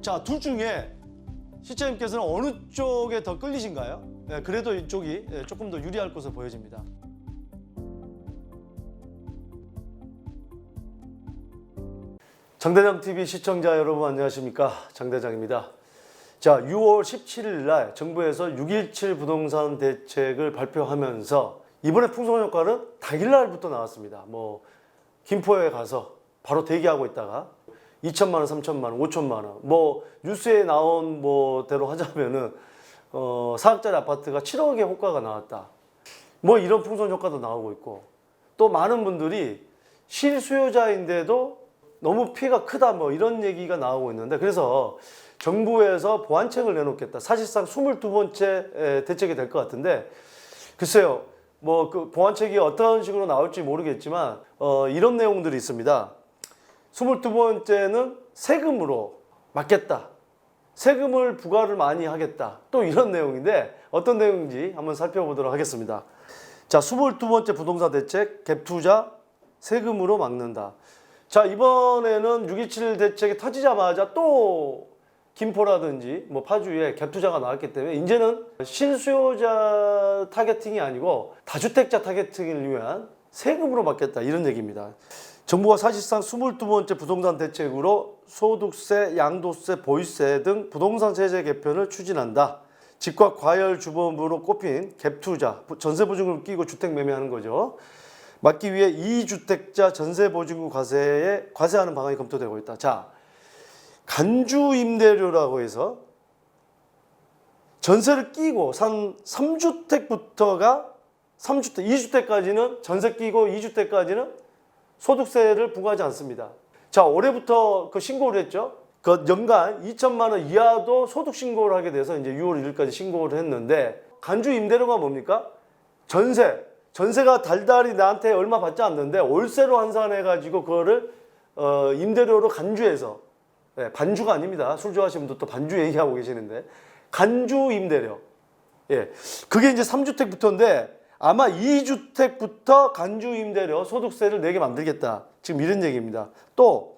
자, 둘 중에 시청자님께서는 어느 쪽에 더 끌리신가요? 예, 그래도 이쪽이 조금 더 유리할 것으로 보여집니다. 장대장TV 시청자 여러분 안녕하십니까? 장대장입니다. 자, 6월 17일 날 정부에서 6.17 부동산 대책을 발표하면서 이번에 풍선효과는 당일날부터 나왔습니다. 뭐 김포에 가서 바로 대기하고 있다가 2천만 원, 3천만 원, 5천만 원. 뭐 뉴스에 나온 대로 하자면은 4억짜리 아파트가 7억의 호가가 나왔다. 뭐 이런 풍선 효과도 나오고 있고, 또 많은 분들이 실수요자인데도 너무 피해가 크다 뭐 이런 얘기가 나오고 있는데, 그래서 정부에서 보완책을 내놓겠다. 사실상 22번째 대책이 될 것 같은데, 글쎄요, 뭐 그 보완책이 어떤 식으로 나올지 모르겠지만 이런 내용들이 있습니다. 22번째는 세금으로 막겠다. 세금을 부과를 많이 하겠다. 또 이런 내용인데 어떤 내용인지 한번 살펴보도록 하겠습니다. 자, 22번째 부동산 대책 갭투자 세금으로 막는다. 자, 이번에는 6.27 대책이 터지자마자 또 김포라든지 뭐 파주에 갭투자가 나왔기 때문에 이제는 실수요자 타겟팅이 아니고 다주택자 타겟팅을 위한 세금으로 막겠다 이런 얘기입니다. 정부가 사실상 22번째 부동산 대책으로 소득세, 양도세, 보유세 등 부동산 세제 개편을 추진한다. 집과 과열 주범으로 꼽힌 갭투자, 전세보증금을 끼고 주택 매매하는 거죠. 막기 위해 2주택자 전세보증금 과세에 과세하는 방안이 검토되고 있다. 자, 간주임대료라고 해서 전세를 끼고 산 3주택부터가 3주택, 2주택까지는 전세 끼고 2주택까지는 소득세를 부과하지 않습니다. 자, 올해부터 그 신고를 했죠. 그 연간 2천만 원 이하도 소득 신고를 하게 돼서 이제 6월 1일까지 신고를 했는데, 간주 임대료가 뭡니까? 전세가 달달이 나한테 얼마 받지 않는데 월세로 환산해 가지고 그거를 임대료로 간주해서, 네, 반주가 아닙니다. 술 좋아하시는 분들 또 반주 얘기하고 계시는데, 간주 임대료. 예. 그게 이제 3주택부터인데 아마 2주택부터 간주 임대료 소득세를 내게 만들겠다. 지금 이런 얘기입니다. 또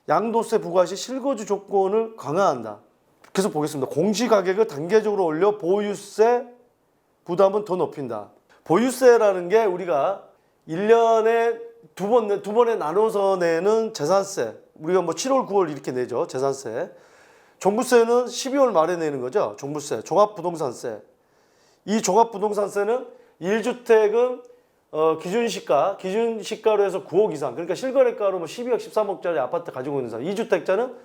양도세 부과 시 실거주 조건을 강화한다. 계속 보겠습니다. 공시가격을 단계적으로 올려 보유세 부담은 더 높인다. 보유세라는 게 우리가 1년에 두 번에 나눠서 내는 재산세. 우리가 뭐 7월, 9월 이렇게 내죠. 재산세. 종부세는 12월 말에 내는 거죠. 종부세, 종합부동산세. 이 종합부동산세는 1주택은 기준시가로 해서 9억 이상, 그러니까 실거래가로 뭐 12억, 13억짜리 아파트 가지고 있는 사람, 2주택자는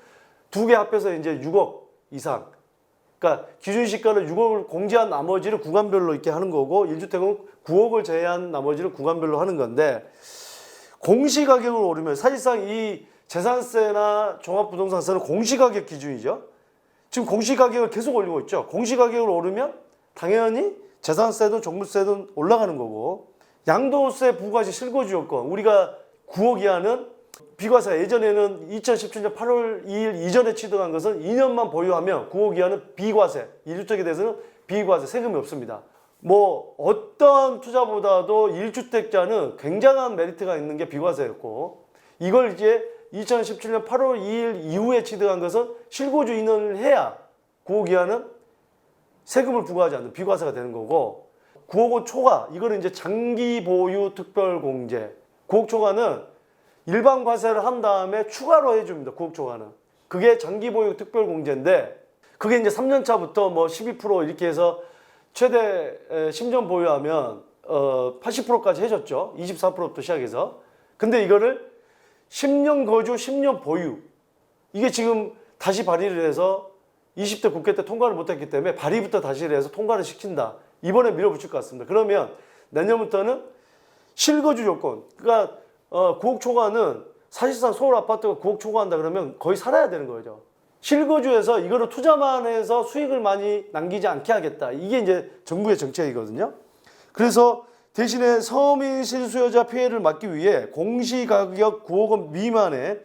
두 개 합해서 이제 6억 이상. 그러니까 기준시가를 6억을 공제한 나머지를 구간별로 이렇게 하는 거고, 1주택은 9억을 제외한 나머지를 구간별로 하는 건데, 공시가격을 오르면 사실상 이 재산세나 종합부동산세는 공시가격 기준이죠. 지금 공시가격을 계속 올리고 있죠. 공시가격을 오르면 당연히 재산세든 종부세든 올라가는 거고, 양도세 부과 시 실거주 요건, 우리가 9억 이하는 비과세, 예전에는 2017년 8월 2일 이전에 취득한 것은 2년만 보유하면 9억 이하는 비과세, 1주택에 대해서는 비과세, 세금이 없습니다. 뭐 어떤 투자보다도 1주택자는 굉장한 메리트가 있는 게 비과세였고, 이걸 이제 2017년 8월 2일 이후에 취득한 것은 실거주 2년을 해야 9억 이하는 세금을 부과하지 않는 비과세가 되는 거고, 9억 원 초과, 이거는 이제 장기 보유 특별 공제. 9억 초과는 일반 과세를 한 다음에 추가로 해줍니다. 9억 초과는. 그게 장기 보유 특별 공제인데, 그게 이제 3년 차부터 뭐 12% 이렇게 해서 최대 10년 보유하면 80%까지 해줬죠. 24%부터 시작해서. 근데 이거를 10년 거주, 10년 보유. 이게 지금 다시 발의를 해서 20대 국회 때 통과를 못했기 때문에 발의부터 다시 해서 통과를 시킨다. 이번에 밀어붙일 것 같습니다. 그러면 내년부터는 실거주 조건, 그러니까 9억 초과는 사실상 서울 아파트가 9억 초과한다 그러면 거의 살아야 되는 거죠. 실거주에서 이거를 투자만 해서 수익을 많이 남기지 않게 하겠다. 이게 이제 정부의 정책이거든요. 그래서 대신에 서민 실수요자 피해를 막기 위해 공시가격 9억 원 미만의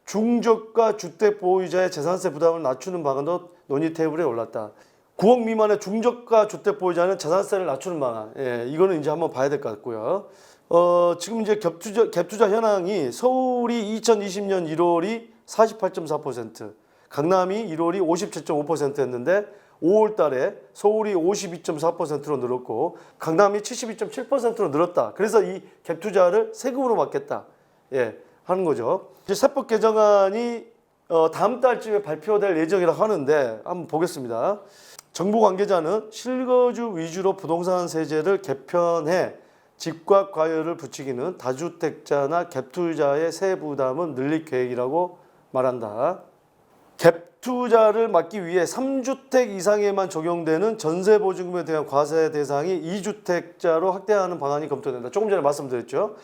중저가 주택 보유자의 재산세 부담을 낮추는 방안도 논의 테이블에 올랐다. 9억 미만의 중저가 주택 보유자는 재산세를 낮추는 방안. 예, 이거는 이제 한번 봐야 될 것 같고요. 지금 이제 갭투자 현황이 서울이 2020년 1월이 48.4%, 강남이 1월이 57.5%였는데 5월 달에 서울이 52.4%로 늘었고 강남이 72.7%로 늘었다. 그래서 이 갭 투자를 세금으로 막겠다. 예, 하는 거죠. 이제 세법 개정안이 다음 달쯤에 발표될 예정이라고 하는데 한번 보겠습니다. 정부 관계자는 실거주 위주로 부동산 세제를 개편해 집값 과열을 부추기는 다주택자나 갭 투자의 세부 부담은 늘릴 계획이라고 말한다. 갭 투자를 막기 위해 3주택 이상에만 적용되는 전세보증금에 대한 과세 대상이 2주택자로 확대하는 방안이 검토된다. 조금 전에 말씀드렸죠.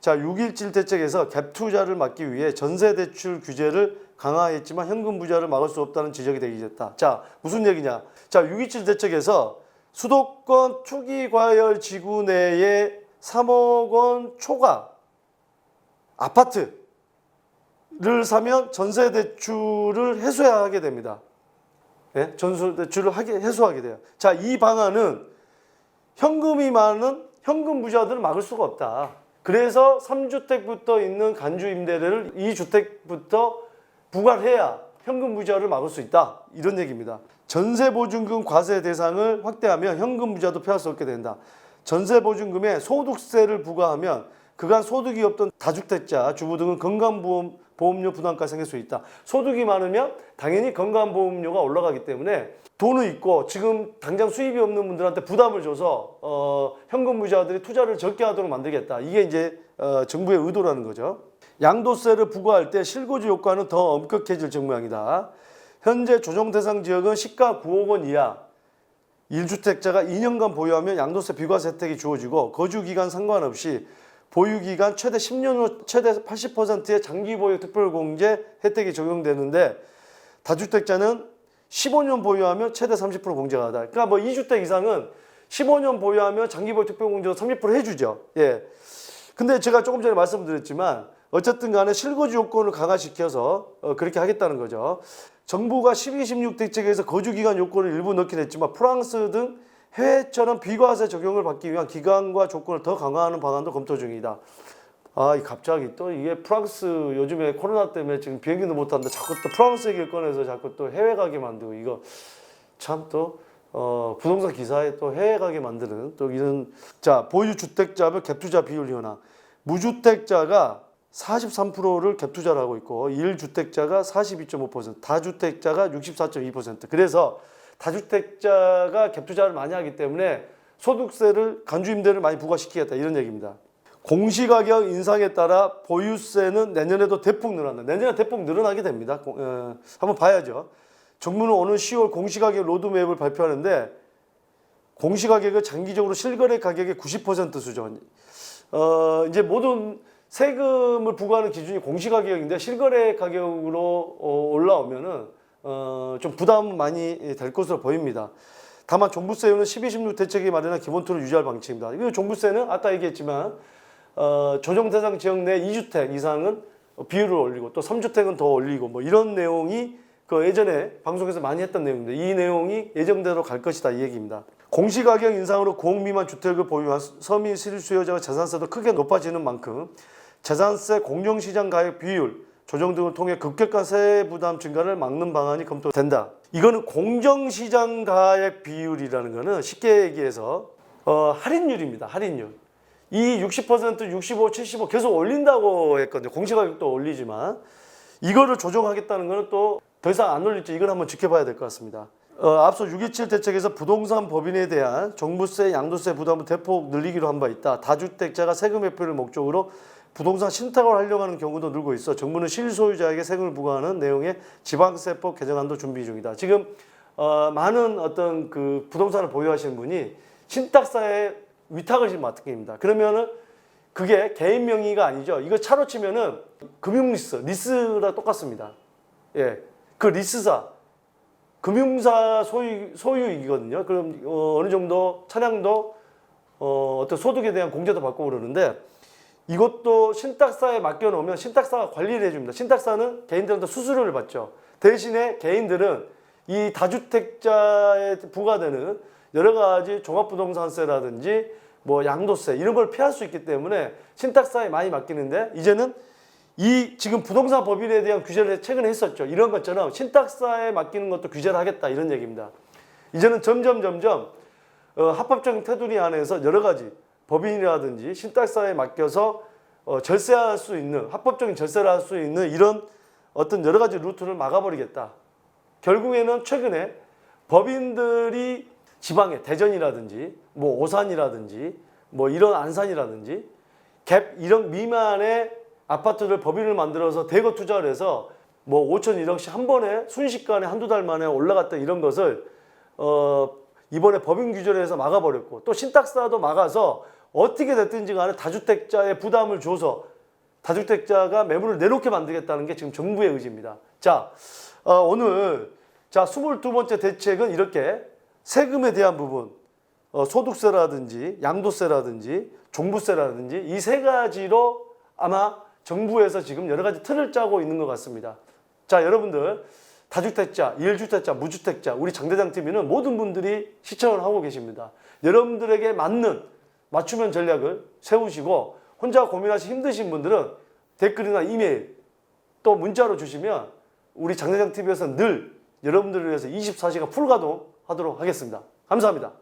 자, 6.17 대책에서 갭 투자를 막기 위해 전세 대출 규제를 강화했지만 현금 부자를 막을 수 없다는 지적이 되기 됐다. 자, 무슨 얘기냐? 자, 6.27 대책에서 수도권 투기 과열 지구 내에 3억 원 초과 아파트를 사면 전세 대출을 해소하게 됩니다. 예? 전세 대출을 해소하게 돼요. 자, 이 방안은 현금이 많은 현금 부자들을 막을 수가 없다. 그래서 3주택부터 있는 간주 임대료를 2주택부터 부과해야 현금 부자를 막을 수 있다. 이런 얘기입니다. 전세보증금 과세 대상을 확대하면 현금 부자도 피할 수 없게 된다. 전세보증금에 소득세를 부과하면 그간 소득이 없던 다주택자, 주부 등은 건강보험료 부담까지 생길 수 있다. 소득이 많으면 당연히 건강보험료가 올라가기 때문에 돈은 있고 지금 당장 수입이 없는 분들한테 부담을 줘서 현금 부자들이 투자를 적게 하도록 만들겠다. 이게 이제 정부의 의도라는 거죠. 양도세를 부과할 때 실거주 효과는 더 엄격해질 전망이다. 현재 조정 대상 지역은 시가 9억 원 이하 1주택자가 2년간 보유하면 양도세 비과세 혜택이 주어지고 거주기간 상관없이 보유기간 최대 10년 후 최대 80%의 장기보유 특별공제 혜택이 적용되는데 다주택자는 15년 보유하면 최대 30% 공제가 하다. 그러니까 뭐 2주택 이상은 15년 보유하면 장기보유 특별공제로 30% 해주죠. 예. 근데 제가 조금 전에 말씀드렸지만 어쨌든 간에 실거주 요건을 강화시켜서 그렇게 하겠다는 거죠. 정부가 12.16 대책에서 거주기간 요건을 일부 넣긴 했지만 프랑스 등 해외처럼 비과세 적용을 받기 위한 기간과 조건을 더 강화하는 방안도 검토 중이다. 아, 갑자기 또 이게 프랑스 요즘에 코로나 때문에 지금 비행기도 못 타는데 자꾸 또 프랑스 얘기를 꺼내서 자꾸 또 해외 가게 만들고 이거 참 또 부동산 기사에 또 해외 가게 만드는 또 이런. 자, 보유 주택자별 갭 투자 비율 현황. 무주택자가 43%를 갭 투자를 하고 있고 1주택자가 42.5%, 다주택자가 64.2%. 그래서 다주택자가 갭 투자를 많이 하기 때문에 소득세를 간주임대를 많이 부과시키겠다 이런 얘기입니다. 공시가격 인상에 따라 보유세는 내년에도 대폭 늘어난다. 내년에 대폭 늘어나게 됩니다. 한번 봐야죠. 정부는 오늘 10월 공시가격 로드맵을 발표하는데 공시가격은 장기적으로 실거래 가격의 90% 수준. 이제 모든 세금을 부과하는 기준이 공시가격인데 실거래 가격으로 올라오면은 좀 부담 많이 될 것으로 보입니다. 다만 종부세율은 12.16 대책이 마련한 기본틀을 유지할 방침입니다. 이 종부세는 아까 얘기했지만 조정 대상 지역 내 2주택 이상은 비율을 올리고 또 3주택은 더 올리고 뭐 이런 내용이 그 예전에 방송에서 많이 했던 내용인데 이 내용이 예정대로 갈 것이다 이 얘기입니다. 공시가격 인상으로 9억 미만 주택을 보유한 서민 실수요자의 재산세도 크게 높아지는 만큼 재산세 공정시장 가액 비율 조정 등을 통해 급격한 세액 부담 증가를 막는 방안이 검토된다. 이거는 공정시장 가액 비율이라는 거는 쉽게 얘기해서 할인율입니다. 할인율. 이 60%, 65, 75 계속 올린다고 했거든요. 공시가격도 올리지만 이거를 조정하겠다는 거는 또 더 이상 안 올릴지 이건 한번 지켜봐야 될 것 같습니다. 앞서 6.27 대책에서 부동산 법인에 대한 종부세, 양도세 부담을 대폭 늘리기로 한 바 있다. 다주택자가 세금 회피를 목적으로 부동산 신탁을 하려고 하는 경우도 늘고 있어 정부는 실소유자에게 세금을 부과하는 내용의 지방세법 개정안도 준비 중이다. 지금 많은 어떤 그 부동산을 보유하시는 분이 신탁사에 위탁을 지금 맡게 됩니다. 그러면은 그게 개인 명의가 아니죠. 이거 차로 치면은 금융리스, 리스랑 똑같습니다. 예, 그 리스사, 금융사 소유이거든요. 그럼 어느 정도 차량도 어떤 소득에 대한 공제도 받고 그러는데 이것도 신탁사에 맡겨놓으면 신탁사가 관리를 해줍니다. 신탁사는 개인들한테 수수료를 받죠. 대신에 개인들은 이 다주택자에 부과되는 여러 가지 종합부동산세라든지 뭐 양도세 이런 걸 피할 수 있기 때문에 신탁사에 많이 맡기는데 이제는 이 지금 부동산 법인에 대한 규제를 최근에 했었죠. 이런 것처럼 신탁사에 맡기는 것도 규제를 하겠다 이런 얘기입니다. 이제는 점점 합법적인 테두리 안에서 여러 가지 법인이라든지 신탁사에 맡겨서 절세할 수 있는 합법적인 절세를 할 수 있는 이런 어떤 여러 가지 루트를 막아버리겠다. 결국에는 최근에 법인들이 지방에 대전이라든지 뭐 오산이라든지 뭐 이런 안산이라든지 갭 1억 미만의 아파트를 법인을 만들어서 대거 투자를 해서 뭐 5천 1억씩 한 번에 순식간에 한두 달 만에 올라갔다 이런 것을 이번에 법인 규제를 해서 막아버렸고 또 신탁사도 막아서 어떻게 됐든지 간에 다주택자의 부담을 줘서 다주택자가 매물을 내놓게 만들겠다는 게 지금 정부의 의지입니다. 자, 오늘 22번째 대책은 이렇게 세금에 대한 부분, 소득세라든지 양도세라든지 종부세라든지 이 세 가지로 아마 정부에서 지금 여러 가지 틀을 짜고 있는 것 같습니다. 자, 여러분들 다주택자, 1주택자, 무주택자 우리 장대장 TV는 모든 분들이 시청을 하고 계십니다. 여러분들에게 맞는 맞춤형 전략을 세우시고 혼자 고민하시 힘드신 분들은 댓글이나 이메일 또 문자로 주시면 우리 장대장 TV에서 늘 여러분들을 위해서 24시간 풀 가동하도록 하겠습니다. 감사합니다.